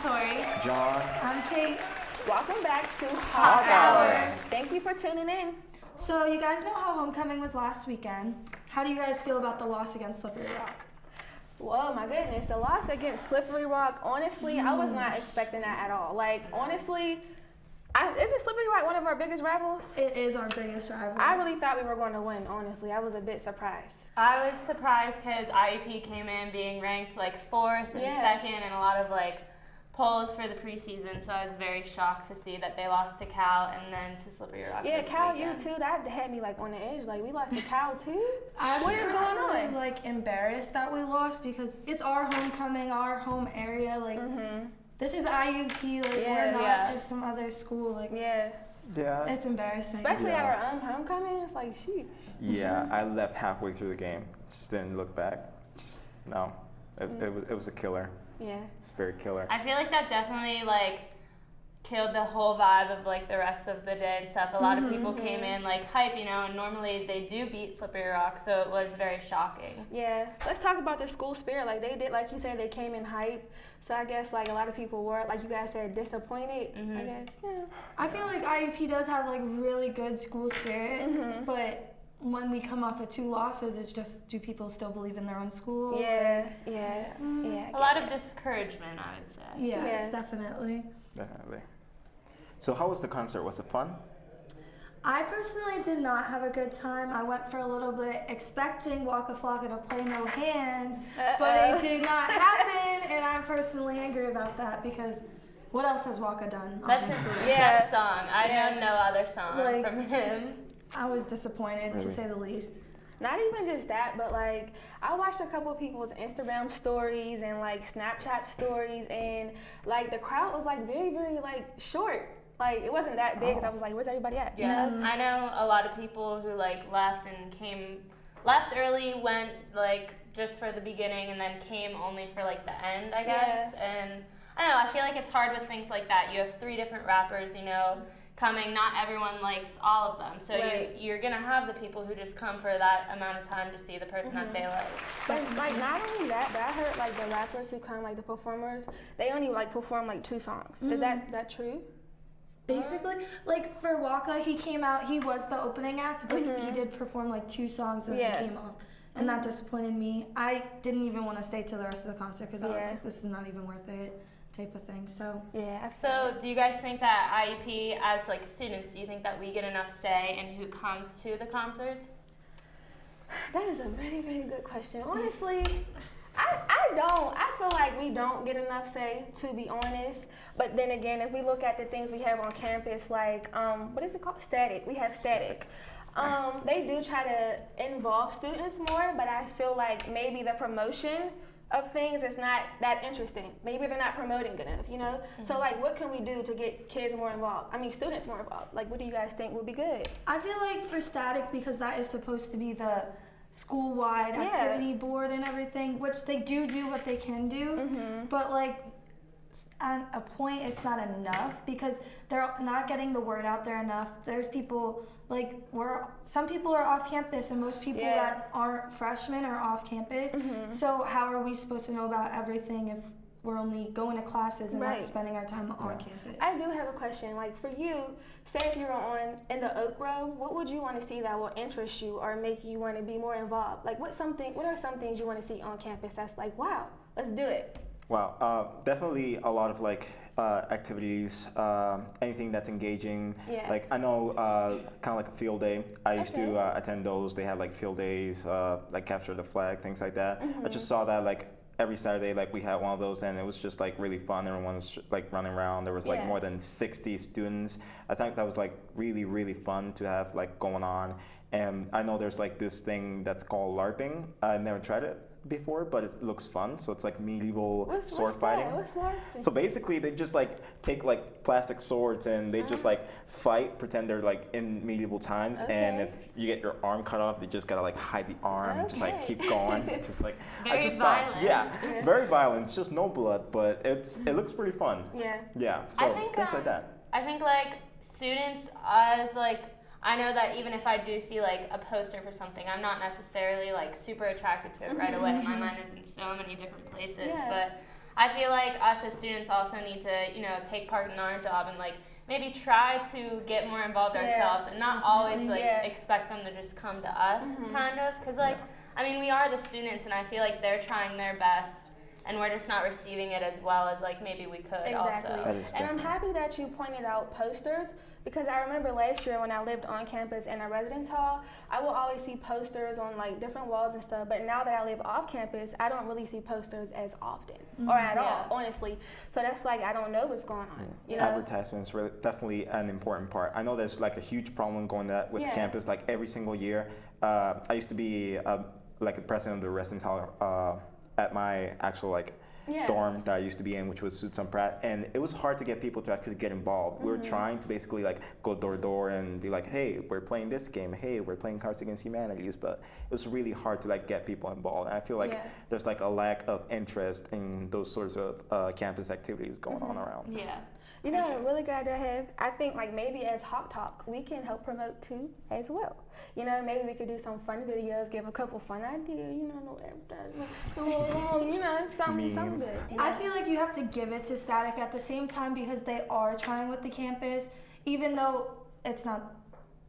Tori. John. I'm Kate. Welcome back to Hog Hour. Thank you for tuning in. So you guys know how homecoming was last weekend. How do you guys feel about the loss against Slippery Rock? Whoa, my goodness, the loss against Slippery Rock, honestly, I was not expecting that at all. Like, honestly, isn't Slippery Rock one of our biggest rivals? It is our biggest rival. I really thought we were going to win, honestly. I was a bit surprised. I was surprised because IUP came in being ranked like 4th and 2nd in a lot of like polls for the preseason, so I was very shocked to see that they lost to Cal and then to Slippery Rock. Yeah, this Cal weekend. U too. That had me like on the edge. Like, we lost to Cal too. What is going on? Like embarrassed that we lost because it's our homecoming, our home area. Like this is IUP. Like we're not just some other school. Like Yeah. it's embarrassing. Especially our homecoming. It's like, shoot. Yeah, I left halfway through the game. Just didn't look back. No, it was a killer. Yeah. Spirit killer. I feel like that definitely like killed the whole vibe of like the rest of the day and stuff. A lot of people came in like hype, you know, and normally they do beat Slippery Rock, so it was very shocking. Yeah, let's talk about the school spirit. Like, they did, like you said, they came in hype. So I guess like a lot of people were, like you guys said, disappointed. I guess. Yeah. I feel like IUP does have like really good school spirit, but when we come off of 2 losses, it's just, do people still believe in their own school? Yeah. A lot of discouragement, I would say. Yes, definitely. Definitely. So how was the concert? Was it fun? I personally did not have a good time. I went for a little bit expecting Waka Flocka to play No Hands, but it did not happen, and I'm personally angry about that because what else has Waka done? That's his best song. I know no other song Like, from him. I was disappointed, to say the least. Not even just that, but like I watched a couple of people's Instagram stories and like Snapchat stories, and like the crowd was like very, very like short. Like, it wasn't that big. I was like, where's everybody at? Yeah, You know? I know a lot of people who like left early, went like just for the beginning, and then came only for like the end, I guess. And I don't know, I feel like it's hard with things like that. You have 3 different rappers, you know, coming. Not everyone likes all of them, so you're gonna have the people who just come for that amount of time to see the person that they like. But like, not only that, but I heard like the rappers who come, like the performers, they only like perform like 2 songs. Is that true? Basically, like for Waka, he came out, he was the opening act, but he did perform like 2 songs and then came off. And that disappointed me. I didn't even want to stay to the rest of the concert because I was like, this is not even worth it, type of thing. So So do you guys think that IUP, as like students, do you think that we get enough say in who comes to the concerts? That is a really, really good question. Honestly, I don't. I feel like we don't get enough say, to be honest. But then again, if we look at the things we have on campus, like, what is it called? Static. We have Static. They do try to involve students more, but I feel like maybe the promotion of things is not that interesting. Maybe they're not promoting good enough, you know? So, like, what can we do to get kids more involved? I mean, students more involved. Like, what do you guys think would be good? I feel like for Static, because that is supposed to be the school-wide activity board and everything, which they do what they can do, but like at a point it's not enough because they're not getting the word out there enough. There's people like some people are off campus and most people that aren't freshmen are off campus. So how are we supposed to know about everything if we're only going to classes and not spending our time on campus? I do have a question. Like, for you, say if you were in the Oak Grove, what would you want to see that will interest you or make you want to be more involved? Like, what are some things you want to see on campus that's like, wow, let's do it? Wow, definitely a lot of like activities, anything that's engaging. Like, I know kind of like a field day. I used to attend those. They had like field days, like capture the flag, things like that. I just saw that like every Saturday, like we had one of those, and it was just like really fun. Everyone was like running around. There was like more than 60 students. I think that was like really, really fun to have like going on. And I know there's like this thing that's called LARPing. I never tried it before, but it looks fun. So it's like medieval sword fighting. What's LARPing? So basically, they just like take like plastic swords and they just like fight, pretend they're like in medieval times. And if you get your arm cut off, they just gotta like hide the arm and just like keep going. It's just like Very I just violent. thought, very violent. It's just no blood, but it looks pretty fun. Yeah. So think, things like that. I think like students as like, I know that even if I do see like a poster for something, I'm not necessarily like super attracted to it right away. My mind is in so many different places, but I feel like us as students also need to, you know, take part in our job and like maybe try to get more involved ourselves and not always like expect them to just come to us kind of, because like I mean we are the students and I feel like they're trying their best and we're just not receiving it as well as like maybe we could also. And I'm happy that you pointed out posters, because I remember last year when I lived on campus in a residence hall, I will always see posters on like different walls and stuff, but now that I live off campus, I don't really see posters as often or at all, honestly. So that's like, I don't know what's going on. You know? Advertisements are definitely an important part. I know there's like a huge problem going that with campus like every single year. I used to be like a president of the residence hall at my actual like dorm that I used to be in, which was Suits on Pratt, and it was hard to get people to actually get involved. We were trying to basically like go door to door and be like, hey, we're playing this game, hey, we're playing Cards Against Humanities, but it was really hard to like get people involved. And I feel like there's like a lack of interest in those sorts of campus activities going on around. Yeah. You know, a really good idea I have, I think like maybe as Hawk Talk, we can help promote too as well. You know, maybe we could do some fun videos, give a couple fun ideas, you know, no advertisement, you know, something good. You know? I feel like you have to give it to Static at the same time because they are trying with the campus, even though it's not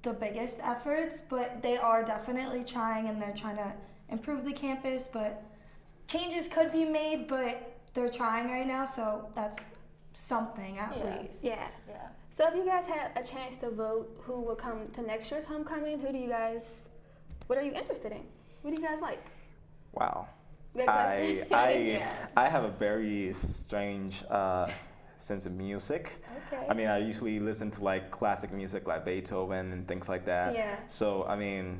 the biggest efforts, but they are definitely trying and they're trying to improve the campus, but changes could be made, but they're trying right now, so that's something at least. Yeah. So if you guys had a chance to vote who would come to next year's homecoming, what are you interested in? What do you guys like? Wow. Good question. I have a very strange sense of music. Okay. I mean, I usually listen to like classic music like Beethoven and things like that. Yeah. So, I mean,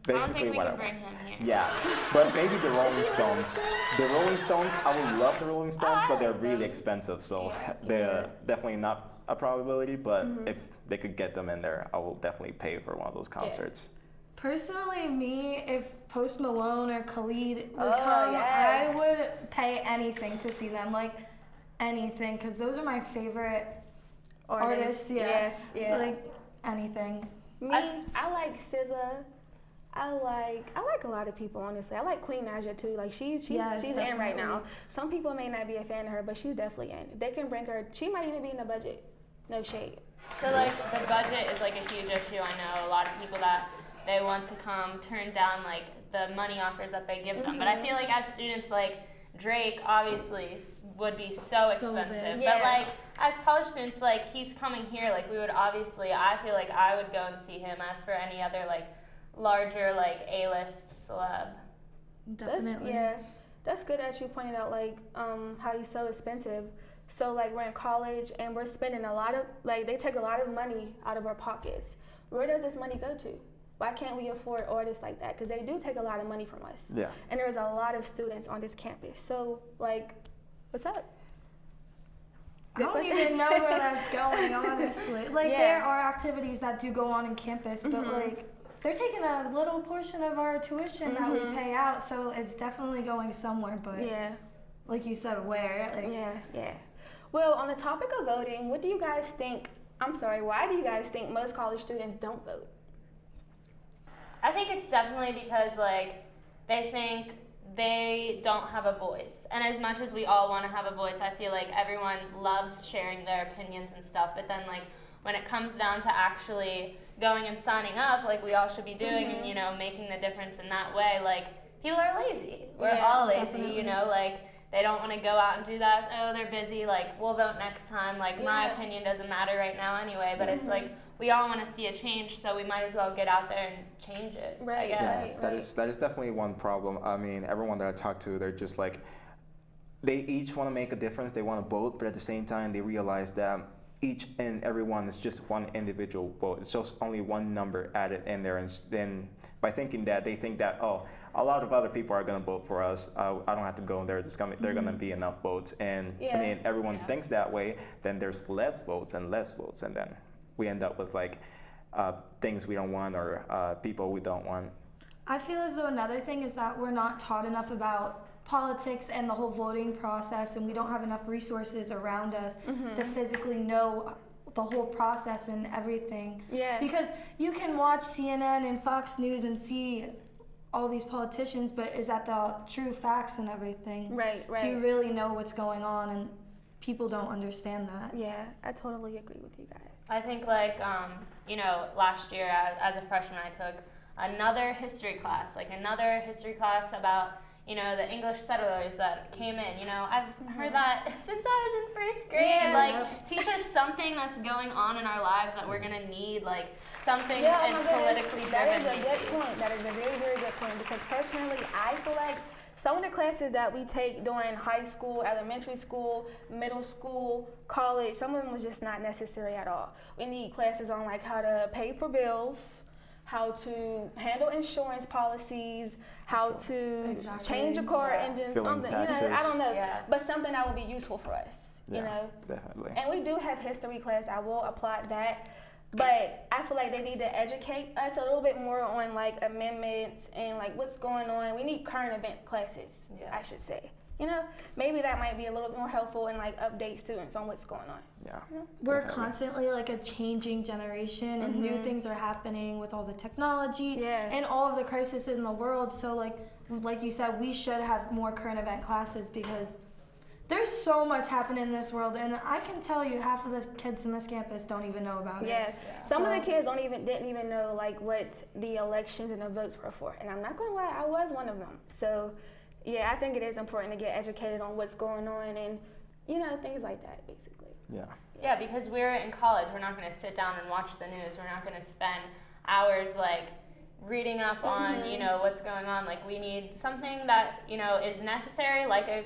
I don't basically think we what can bring him here. Yeah, but maybe the Rolling Stones. The Rolling Stones, I would love the Rolling Stones, but they're really expensive, so they're definitely not a probability, but if they could get them in there, I will definitely pay for one of those concerts. Personally, me, if Post Malone or Khalid would come, I would pay anything to see them, like anything, because those are my favorite artists. Yeah. Like anything. Me, I like SZA. I like a lot of people, honestly. I like Queen Naija too. Like she's in right now. Some people may not be a fan of her, but she's definitely in. They can bring her. She might even be in the budget. No shade. So like the budget is like a huge issue. I know a lot of people that they want to come turn down like the money offers that they give them. But I feel like as students, like Drake obviously would be so expensive. But like as college students, like he's coming here. Like we would obviously, I feel like I would go and see him. As for any other like larger like A-list celeb. Definitely. That's good that you pointed out like how he's so expensive. So like we're in college and we're spending a lot of, like they take a lot of money out of our pockets. Where does this money go to? Why can't we afford artists like that? Because they do take a lot of money from us. Yeah. And there's a lot of students on this campus. So like, what's up? I don't even know where that's going, honestly. Like there are activities that do go on in campus, but like they're taking a little portion of our tuition that we pay out, so it's definitely going somewhere, but like you said, where? Like, Well, on the topic of voting, why do you guys think most college students don't vote? I think it's definitely because like they think they don't have a voice. And as much as we all want to have a voice, I feel like everyone loves sharing their opinions and stuff, but then like when it comes down to actually going and signing up, like we all should be doing and, you know, making the difference in that way, like people are lazy. We're all lazy, definitely. You know, like they don't want to go out and do that. Oh, they're busy, like we'll vote next time. Like my opinion doesn't matter right now anyway, but it's like we all want to see a change, so we might as well get out there and change it. Right. I guess. That is definitely one problem. I mean, everyone that I talk to, they're just like, they each want to make a difference. They want to vote, but at the same time, they realize that each and every one is just one individual vote. It's just only one number added in there, and then by thinking that, they think that, oh, a lot of other people are going to vote for us. I don't have to go there. They're going to be enough votes. And I mean, everyone thinks that way. Then there's less votes, and then we end up with like things we don't want or people we don't want. I feel as though another thing is that we're not taught enough about politics and the whole voting process, and we don't have enough resources around us to physically know the whole process and everything. Yeah. Because you can watch CNN and Fox News and see all these politicians, but is that the true facts and everything? Right. Do you really know what's going on? And people don't understand that. Yeah, I totally agree with you guys. I think like, you know, last year as a freshman, I took another history class about, you know, the English settlers that came in. You know, I've heard that since I was in first grade. Yeah. Like, teach us something that's going on in our lives that we're gonna need, like something politically driven. That is a good point. That is a very, very good point, because personally, I feel like some of the classes that we take during high school, elementary school, middle school, college, some of them was just not necessary at all. We need classes on like how to pay for bills, how to handle insurance policies, how to change a car engine, something, taxes. you know, I don't know, but something that would be useful for us, you know. Definitely. And we do have history class, I will applaud that. But I feel like they need to educate us a little bit more on like amendments and like what's going on. We need current event classes, I should say. You know, maybe that might be a little bit more helpful and like update students on what's going on. Yeah. We're constantly like a changing generation, and new things are happening with all the technology and all of the crises in the world. So like you said, we should have more current event classes, because there's so much happening in this world, and I can tell you half of the kids in this campus don't even know about it. Some of the kids didn't even know like what the elections and the votes were for. And I'm not gonna lie, I was one of them. So yeah, I think it is important to get educated on what's going on and, you know, things like that, basically. Yeah, because we're in college, we're not gonna sit down and watch the news. We're not gonna spend hours like reading up on, you know, what's going on. Like, we need something that, you know, is necessary, like a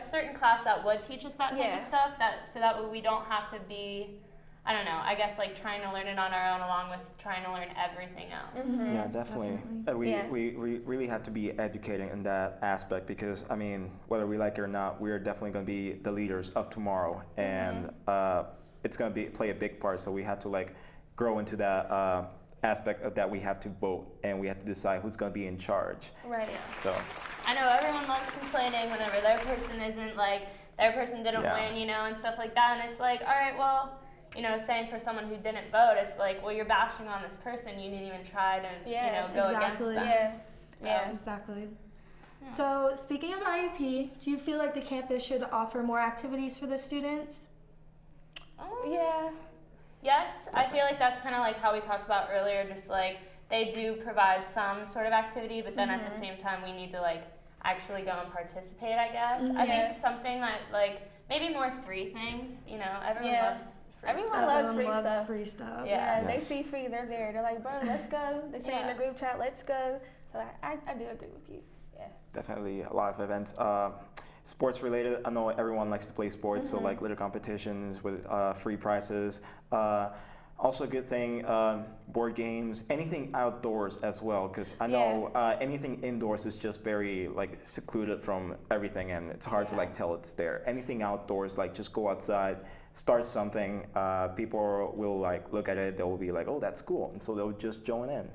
certain class that would teach us that type of stuff, so that we don't have to be, I don't know, I guess like trying to learn it on our own along with trying to learn everything else. Yeah, definitely. We really have to be educating in that aspect, because, I mean, whether we like it or not, we're definitely going to be the leaders of tomorrow, and it's going to play a big part, so we have to like grow into that aspect of that. We have to vote, and we have to decide who's going to be in charge. Right. So I know everyone loves complaining whenever their person isn't like, their person didn't win, you know, and stuff like that. And it's like, all right, well, you know, saying for someone who didn't vote, it's like, well, you're bashing on this person. You didn't even try to, you know, go against them. Exactly. So speaking of IUP, do you feel like the campus should offer more activities for the students? Yes, I feel like that's kind of like how we talked about earlier, just like they do provide some sort of activity, but then at the same time we need to like actually go and participate, I guess. I think something that like maybe more free things, you know, everyone loves free Everyone stuff. loves free stuff. Yeah, they see free, they're there. They're like, bro, let's go. They say in the group chat, let's go. So I do agree with you. Yeah. Definitely a lot of events. Sports related, I know everyone likes to play sports, so like little competitions with free prizes. Also a good thing, board games, anything outdoors as well, because I know anything indoors is just very like secluded from everything, and it's hard to like tell it's there. Anything outdoors, like just go outside, start something, people will like look at it, they'll be like, oh, that's cool, and so they'll just join in.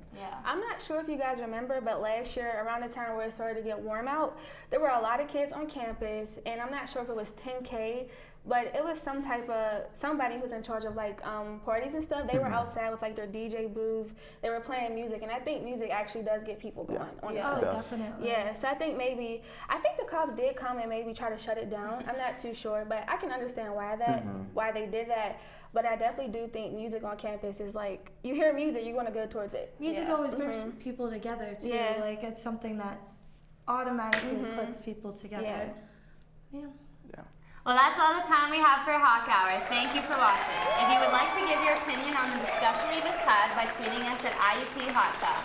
I'm not sure if you guys remember, but last year around the time where it started to get warm out, there were a lot of kids on campus, and I'm not sure if it was 10K, but it was some type of, somebody who's in charge of like parties and stuff. They were outside with like their DJ booth. They were playing music, and I think music actually does get people going. Definitely. Yeah, so I think the cops did come and maybe try to shut it down. I'm not too sure, but I can understand why they did that. But I definitely do think music on campus is like, you hear music, you're going to go towards it. Music always brings people together too. Like, it's something that automatically clicks people together. Well, that's all the time we have for Hawk Hour. Thank you for watching. If you would like to give your opinion on the discussion we just had by tweeting us at IUP Hot Talk.